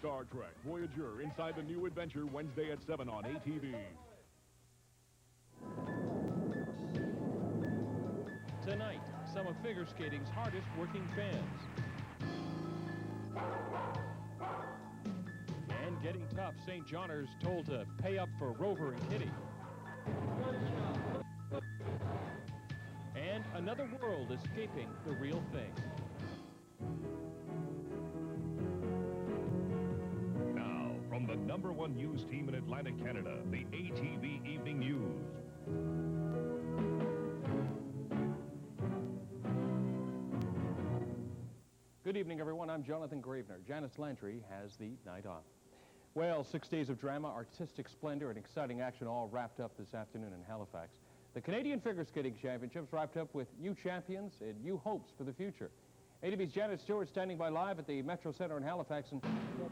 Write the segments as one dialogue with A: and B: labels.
A: Star Trek Voyager Inside the New Adventure, Wednesday at 7 on ATV.
B: Tonight, some of figure skating's hardest working fans. And getting tough, St. Johners told to pay up for Rover and Kitty. And another world escaping the real thing.
A: Now, from the #1 news team in Atlantic Canada, the ATV Evening News.
C: Good evening, everyone. I'm Jonathan Gravenor. Janice Landry has the night off. Well, 6 days of drama, artistic splendor, and exciting action all wrapped up this afternoon in Halifax. The Canadian Figure Skating Championships wrapped up with new champions and new hopes for the future. ATV's Janet Stewart standing by live at the Metro Center in Halifax. And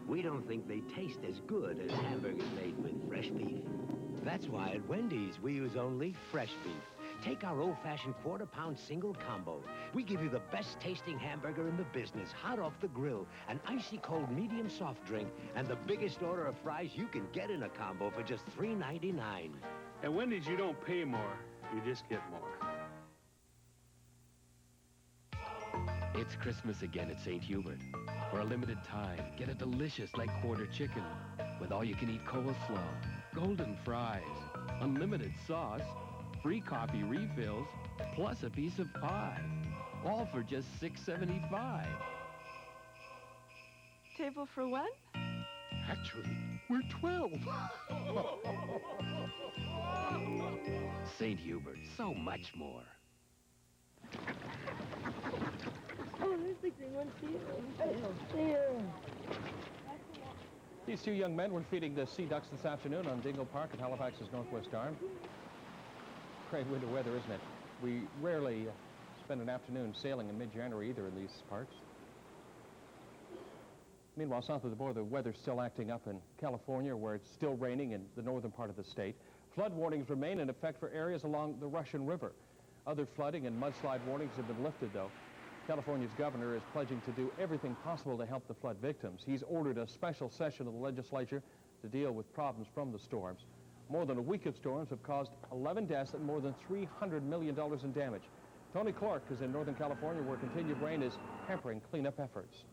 D: we don't think they taste as good as hamburgers made with fresh beef. That's why at Wendy's we use only fresh beef. Take our old-fashioned quarter-pound single combo. We give you the best-tasting hamburger in the business, hot off the grill, an icy-cold medium soft drink, and the biggest order of fries you can get in a combo for just $3.99.
E: At Wendy's, you don't pay more, you just get more.
F: It's Christmas again at St. Hubert. For a limited time, get a delicious leg quarter chicken with all-you-can-eat coleslaw, golden fries, unlimited sauce, free coffee refills, plus a piece of pie. All for just $6.75.
G: Table for one?
F: Actually, we're 12. St. Hubert, so much more.
G: Oh, there's the green one too. There.
C: these two young men were feeding the sea ducks this afternoon on Dingle Park at Halifax's Northwest Arm. Great winter weather, isn't it? We rarely spend an afternoon sailing in mid-January either in these parts. Meanwhile, south of the border, the weather's still acting up in California, where it's still raining in the northern part of the state. Flood warnings remain in effect for areas along the Russian River. Other flooding and mudslide warnings have been lifted, though. California's governor is pledging to do everything possible to help the flood victims. He's ordered a special session of the legislature to deal with problems from the storms. More than a week of storms have caused 11 deaths and more than $300 million in damage. Tony Clark is in Northern California, where continued rain is hampering cleanup efforts.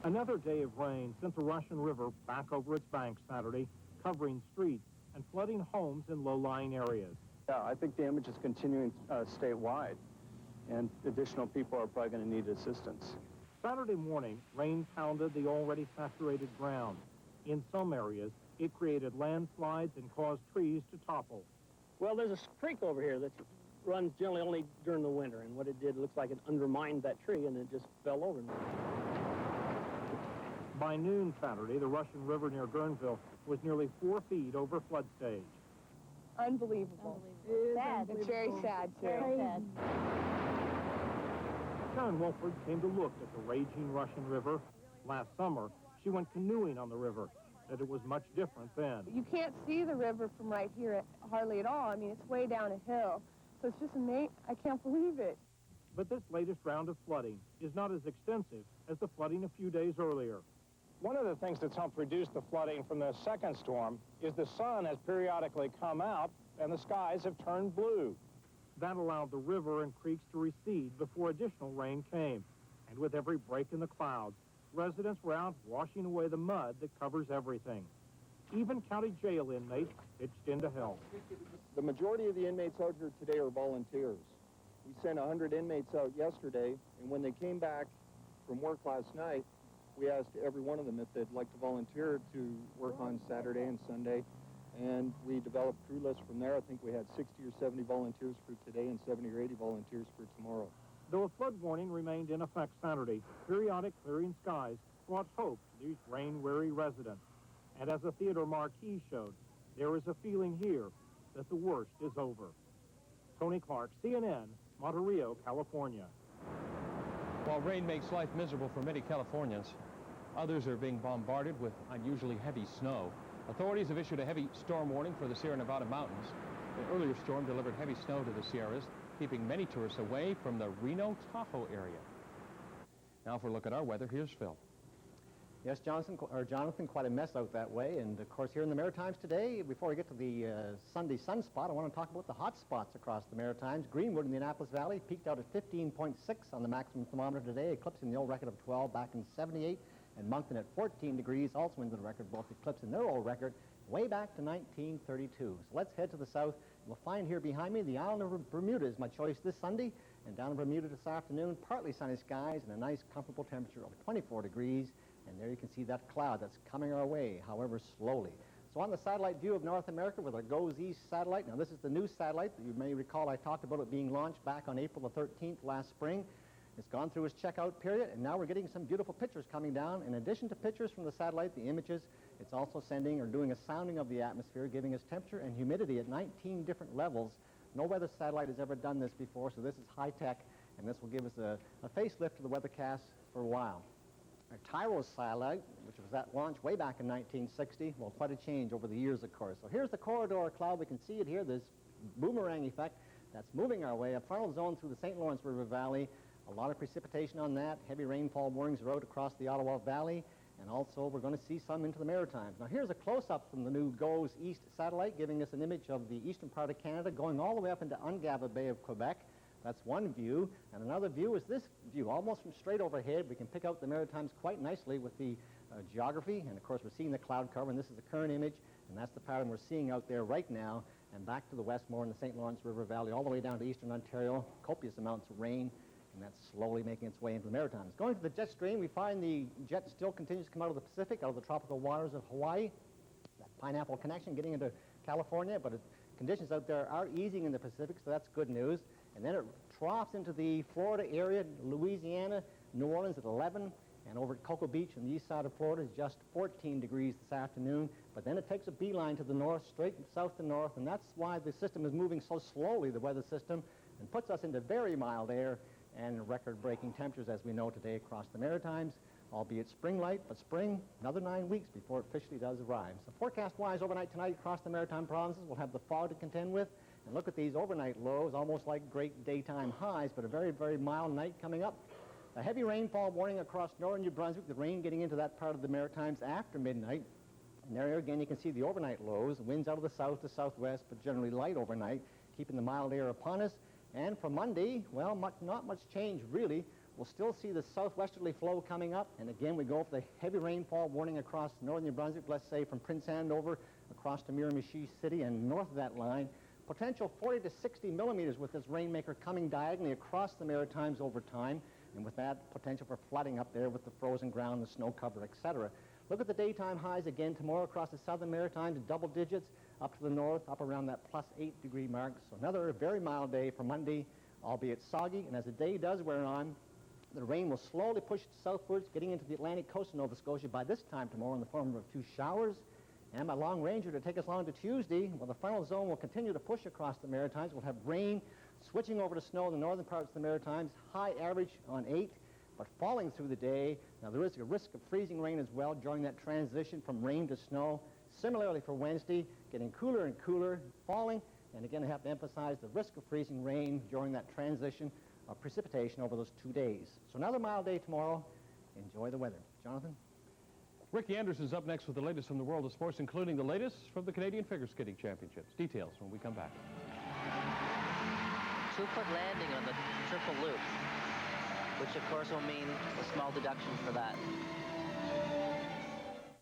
H: Another day of rain sent the Russian River back over its banks Saturday, covering streets and flooding homes in low-lying areas.
I: Yeah, I think damage is continuing statewide, and additional people are probably going to need assistance.
H: Saturday morning, rain pounded the already saturated ground. In some areas, it created landslides and caused trees to topple.
J: Well, there's a creek over here that runs generally only during the winter, and what it did, it looks like it undermined that tree, and it just fell over.
H: By noon Saturday, the Russian River near Guerneville was nearly 4 feet over flood stage.
G: Unbelievable. Sad. It's very sad, too. Very sad.
H: Karen Wolford came to look at the raging Russian River. Last summer, she went canoeing on the river, but it was much different then.
G: You can't see the river from right here hardly at all. I mean, it's way down a hill. So it's just amazing. I can't believe it.
H: But this latest round of flooding is not as extensive as the flooding a few days earlier.
I: One of the things that's helped reduce the flooding from the second storm is the sun has periodically come out and the skies have turned blue.
H: That allowed the river and creeks to recede before additional rain came. And with every break in the clouds, residents were out washing away the mud that covers everything. Even county jail inmates pitched in to help.
K: The majority of the inmates out here today are volunteers. We sent 100 inmates out yesterday, and when they came back from work last night, we asked every one of them if they'd like to volunteer to work on Saturday and Sunday, and we developed crew lists from there. I think we had 60 or 70 volunteers for today and 70 or 80 volunteers for tomorrow.
H: Though a flood warning remained in effect Saturday, periodic clearing skies brought hope to these rain-weary residents. And as a theater marquee showed, there is a feeling here that the worst is over. Tony Clark, CNN, Monte Rio, California.
C: While rain makes life miserable for many Californians, others are being bombarded with unusually heavy snow. Authorities have issued a heavy storm warning for the Sierra Nevada mountains. The earlier storm delivered heavy snow to the Sierras, keeping many tourists away from the Reno-Tahoe area. Now for a look at our weather, here's Phil.
L: Yes, Jonathan, quite a mess out that way. And, of course, here in the Maritimes today, before we get to the Sunday sunspot, I want to talk about the hot spots across the Maritimes. Greenwood in the Annapolis Valley peaked out at 15.6 on the maximum thermometer today, eclipsing the old record of 12 back in '78. And Moncton at 14 degrees, also into the record, both eclipsing their old record way back to 1932. So let's head to the south. We'll find here behind me the island of Bermuda is my choice this Sunday. And down in Bermuda this afternoon, partly sunny skies and a nice comfortable temperature of 24 degrees. And there you can see that cloud that's coming our way, however slowly. So on the satellite view of North America with our GOES East satellite, now this is the new satellite that you may recall I talked about it being launched back on April the 13th last spring. It's gone through its checkout period, and now we're getting some beautiful pictures coming down. In addition to pictures from the satellite, the images, it's also sending or doing a sounding of the atmosphere, giving us temperature and humidity at 19 different levels. No weather satellite has ever done this before, so this is high tech, and this will give us a facelift to the weathercast for a while. Our Tyros satellite, which was that launch way back in 1960, well, quite a change over the years, of course. So here's the corridor cloud. We can see it here, this boomerang effect that's moving our way. A frontal zone through the St. Lawrence River Valley. A lot of precipitation on that. Heavy rainfall warnings are out across the Ottawa Valley. And also, we're going to see some into the Maritimes. Now, here's a close-up from the new GOES East satellite, giving us an image of the eastern part of Canada, going all the way up into Ungava Bay of Quebec. That's one view. And another view is this view, almost from straight overhead. We can pick out the Maritimes quite nicely with the geography. And, of course, we're seeing the cloud cover, and this is the current image. And that's the pattern we're seeing out there right now. And back to the west more in the St. Lawrence River Valley, all the way down to eastern Ontario. Copious amounts of rain. And that's slowly making its way into the Maritimes. Going to the jet stream, we find the jet still continues to come out of the Pacific, out of the tropical waters of Hawaii. That pineapple connection getting into California, but conditions out there are easing in the Pacific, so that's good news. And then it troughs into the Florida area, Louisiana, New Orleans at 11, and over at Cocoa Beach on the east side of Florida is just 14 degrees this afternoon. But then it takes a beeline to the north, straight south to north, and that's why the system is moving so slowly, the weather system, and puts us into very mild air and record-breaking temperatures, as we know today, across the Maritimes, albeit spring light, but spring, another 9 weeks before it officially does arrive. So forecast-wise, overnight tonight across the Maritime provinces, we'll have the fog to contend with. And look at these overnight lows, almost like great daytime highs, but a very, very mild night coming up. A heavy rainfall warning across northern New Brunswick, the rain getting into that part of the Maritimes after midnight. And there again, you can see the overnight lows, winds out of the south to southwest, but generally light overnight, keeping the mild air upon us. And for Monday, well, not much change, really. We'll still see the southwesterly flow coming up. And again, we go for the heavy rainfall warning across northern New Brunswick, let's say from Prince Andover across to Miramichi City and north of that line. Potential 40 to 60 millimeters with this rainmaker coming diagonally across the Maritimes over time. And with that, potential for flooding up there with the frozen ground, the snow cover, etc. Look at the daytime highs again tomorrow across the southern Maritimes, double digits, up to the north, up around that plus 8 degree mark. So another very mild day for Monday, albeit soggy. And as the day does wear on, the rain will slowly push southwards, getting into the Atlantic coast of Nova Scotia by this time tomorrow in the form of 2 showers. And my long ranger to take us along to Tuesday, well, the frontal zone will continue to push across the Maritimes. We'll have rain switching over to snow in the northern parts of the Maritimes, high average on 8, but falling through the day. Now, there is a risk of freezing rain as well during that transition from rain to snow. Similarly for Wednesday, getting cooler and cooler, falling. And again, I have to emphasize the risk of freezing rain during that transition of precipitation over those 2 days. So another mild day tomorrow. Enjoy the weather. Jonathan?
C: Ricky Anderson's up next with the latest from the world of sports, including the latest from the Canadian Figure Skating Championships. Details when we come back.
M: 2-foot landing on the triple loop, which of course will mean a small deduction for that.